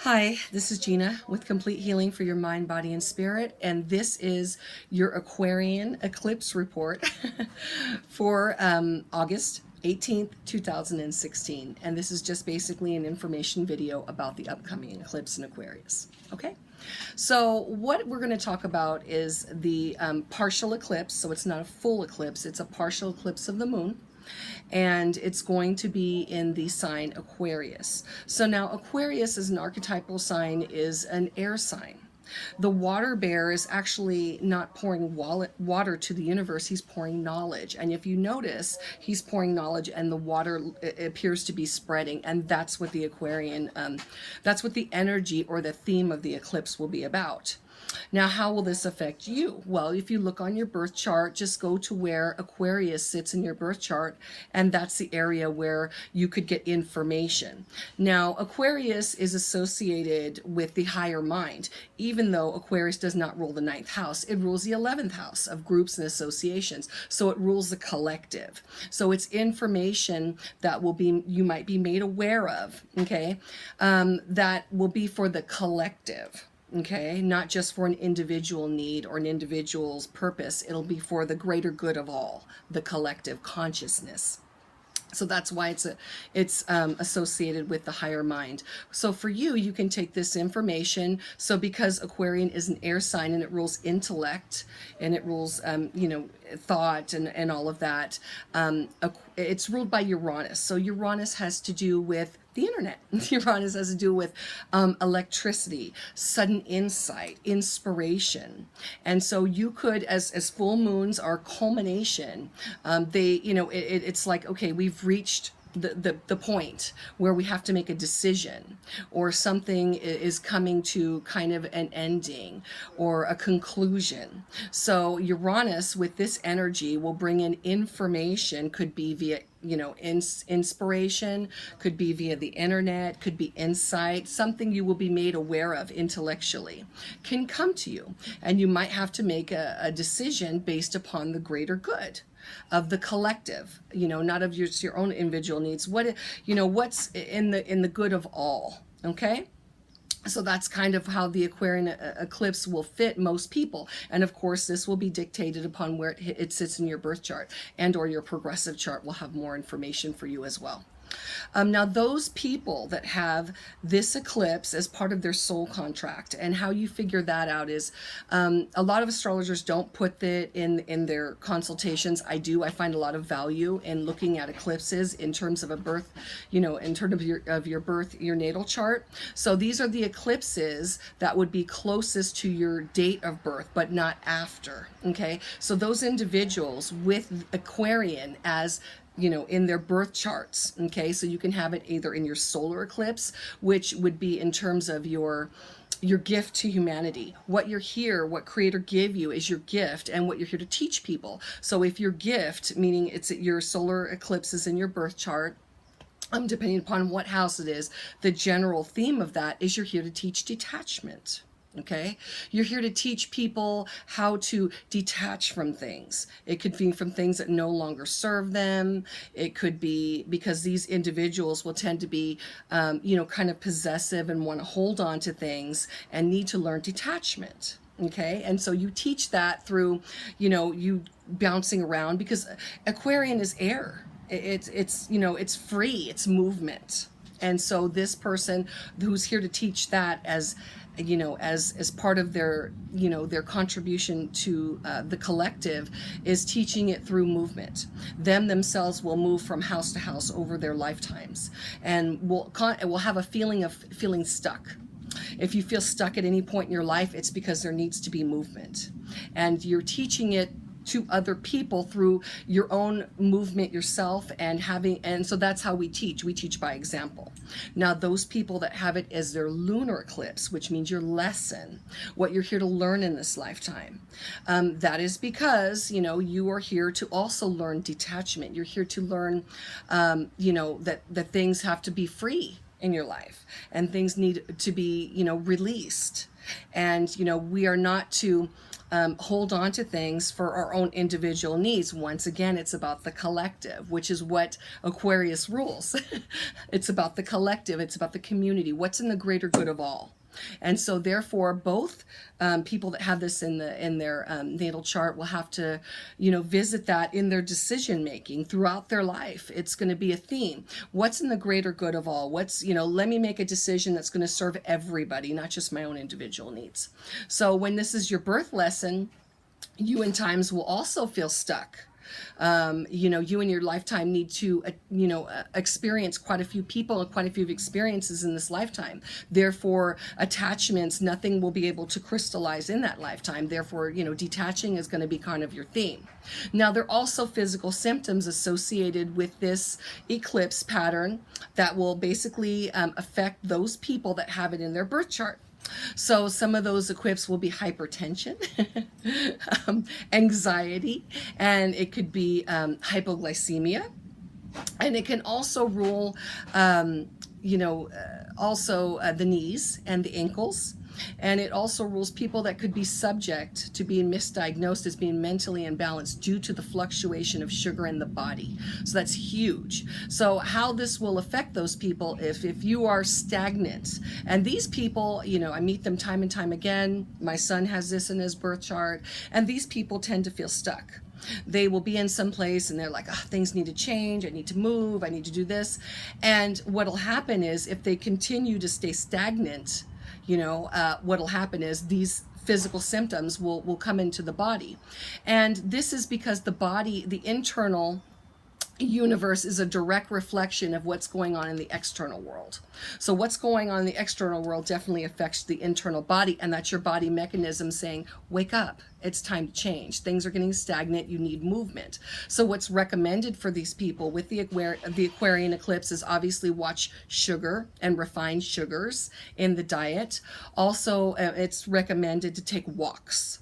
Hi, this is Gina with Complete Healing for your mind, body, and spirit, and this is your Aquarian Eclipse report for August 18th, 2016. And this is just basically an information video about the upcoming eclipse in Aquarius. Okay? So what we're going to talk about is the partial eclipse. So it's not a full eclipse, it's a partial eclipse of the moon. And it's going to be in the sign Aquarius. So now Aquarius as an archetypal sign is an air sign. The water bear is actually not pouring water to the universe, he's pouring knowledge. And if you notice, he's pouring knowledge and the water appears to be spreading. And that's what the Aquarian, that's what the energy or the theme of the eclipse will be about. Now, how will this affect you? Well, if you look on your birth chart, just go to where Aquarius sits in your birth chart, and that's the area where you could get information. Now, Aquarius is associated with the higher mind, even though Aquarius does not rule the ninth house. It rules the 11th house of groups and associations. So it rules the collective. So it's information that will be, you might be made aware of, okay, that will be for the collective. Okay, not just for an individual need or an individual's purpose. It'll be for the greater good of all, the collective consciousness. So that's why it's associated with the higher mind. So for you, you can take this information. So because Aquarian is an air sign and it rules intellect and it rules, thought and all of that, it's ruled by Uranus. So Uranus has to do with the internet. Uranus has to do with electricity, sudden insight, inspiration. And so you could, as full moons are culmination, it's like, okay, we've reached the point where we have to make a decision, or something is coming to kind of an ending or a conclusion. So Uranus with this energy will bring in information, could be via inspiration, could be via the internet, could be insight, something you will be made aware of intellectually can come to you, and you might have to make a decision based upon the greater good of the collective, not of your own individual needs. What's in the good of all. Okay. So that's kind of how the Aquarian eclipse will fit most people. And of course, this will be dictated upon where it sits in your birth chart, and or your progressive chart will have more information for you as well. Now, those people that have this eclipse as part of their soul contract, and how you figure that out is, a lot of astrologers don't put that in their consultations. I do. I find a lot of value in looking at eclipses in terms of a birth, in terms of your birth, your natal chart. So these are the eclipses that would be closest to your date of birth, but not after. Okay, so those individuals with Aquarian as in their birth charts. Okay, so you can have it either in your solar eclipse, which would be in terms of your gift to humanity. What Creator gave you is your gift, and what you're here to teach people. So if your gift, meaning it's your solar eclipse is in your birth chart, depending upon what house it is, the general theme of that is you're here to teach detachment. Okay, you're here to teach people how to detach from things. It could be from things that no longer serve them. It could be because these individuals will tend to be, kind of possessive and want to hold on to things and need to learn detachment. Okay, and so you teach that through, you bouncing around, because Aquarian is air. It's free, it's movement. And so this person who's here to teach that as part of their contribution to the collective is teaching it through movement. Themselves will move from house to house over their lifetimes, and will have a feeling of feeling stuck. If you feel stuck at any point in your life, it's because there needs to be movement, and you're teaching it to other people through your own movement yourself, and so that's how we teach by example. Now, those people that have it as their lunar eclipse, which means your lesson, what you're here to learn in this lifetime, that is because you are here to also learn detachment. You're here to learn that things have to be free in your life, and things need to be, released. And, we are not to hold on to things for our own individual needs. Once again, it's about the collective, which is what Aquarius rules. It's about the collective. It's about the community. What's in the greater good of all? And so therefore, both people that have this in their natal chart will have to, visit that in their decision making throughout their life. It's going to be a theme. What's in the greater good of all? What's, let me make a decision that's going to serve everybody, not just my own individual needs. So when this is your birth lesson, you in times will also feel stuck. You in your lifetime need to, experience quite a few people and quite a few experiences in this lifetime. Therefore, attachments, nothing will be able to crystallize in that lifetime. Therefore, detaching is going to be kind of your theme. Now, there are also physical symptoms associated with this eclipse pattern that will basically affect those people that have it in their birth chart. So some of those eclipses will be hypertension, anxiety, and it could be hypoglycemia. And it can also rule, the knees and the ankles. And it also rules people that could be subject to being misdiagnosed as being mentally imbalanced due to the fluctuation of sugar in the body. So that's huge. So how this will affect those people if you are stagnant. And these people, I meet them time and time again. My son has this in his birth chart. And these people tend to feel stuck. They will be in some place and they're like, things need to change. I need to move. I need to do this. And what'll happen is if they continue to stay stagnant, what'll happen is these physical symptoms will come into the body. And this is because the body, the internal universe is a direct reflection of what's going on in the external world. So what's going on in the external world definitely affects the internal body, and that's your body mechanism saying, wake up, it's time to change. Things are getting stagnant, you need movement. So what's recommended for these people with the Aquarian eclipse is obviously watch sugar and refined sugars in the diet. Also, it's recommended to take walks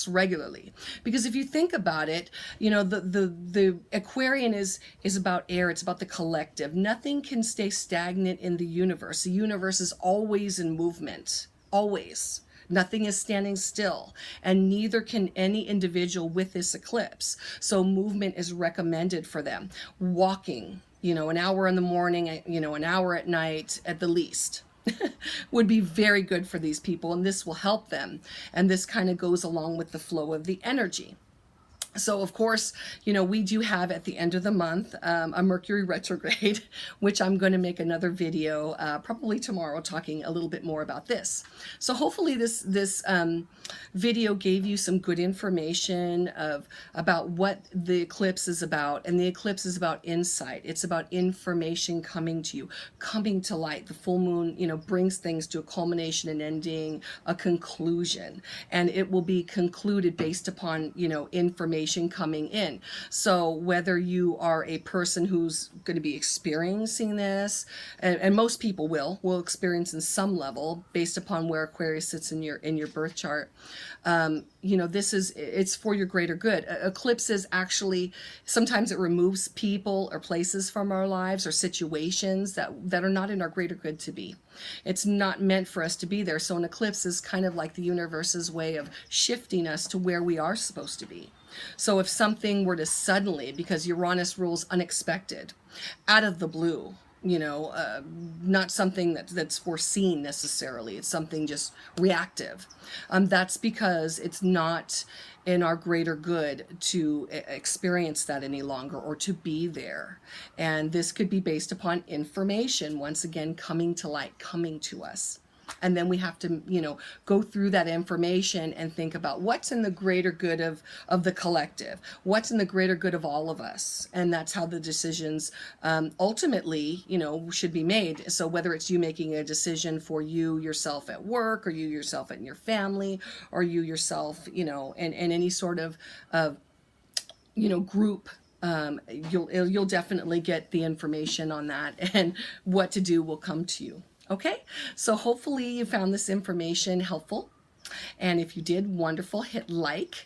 regularly. Because if you think about it, the Aquarian is about air, it's about the collective. Nothing can stay stagnant in the universe. The universe is always in movement, always. Nothing is standing still, and neither can any individual with this eclipse. So movement is recommended for them. Walking, an hour in the morning, an hour at night at the least. Would be very good for these people, and this will help them. And this kind of goes along with the flow of the energy. So, of course, we do have at the end of the month a Mercury retrograde, which I'm going to make another video probably tomorrow talking a little bit more about this. So hopefully this video gave you some good information about what the eclipse is about. And the eclipse is about insight. It's about information coming to you, coming to light. The full moon, brings things to a culmination, an ending, a conclusion. And it will be concluded based upon, information coming in. So whether you are a person who's going to be experiencing this, and most people will experience in some level based upon where Aquarius sits in your birth chart, it's for your greater good. Eclipses actually, sometimes it removes people or places from our lives or situations that are not in our greater good to be. It's not meant for us to be there. So an eclipse is kind of like the universe's way of shifting us to where we are supposed to be. So if something were to suddenly, because Uranus rules unexpected, out of the blue, not something that's foreseen necessarily, it's something just reactive. That's because it's not in our greater good to experience that any longer or to be there. And this could be based upon information, once again, coming to light, coming to us. And then we have to, go through that information and think about what's in the greater good of the collective, what's in the greater good of all of us. And that's how the decisions ultimately, should be made. So whether it's you making a decision for you yourself at work, or you yourself in your family, or you yourself, in any sort of, group, you'll definitely get the information on that, and what to do will come to you. Okay, so hopefully you found this information helpful. And if you did, wonderful, hit like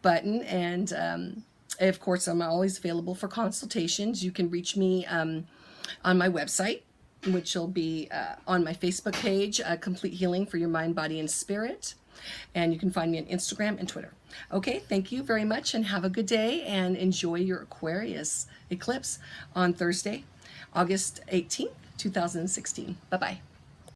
button. And of course, I'm always available for consultations. You can reach me on my website, which will be on my Facebook page, Complete Healing for Your Mind, Body, and Spirit. And you can find me on Instagram and Twitter. Okay, thank you very much and have a good day and enjoy your Aquarius eclipse on Thursday, August 18th, 2016. Bye-bye.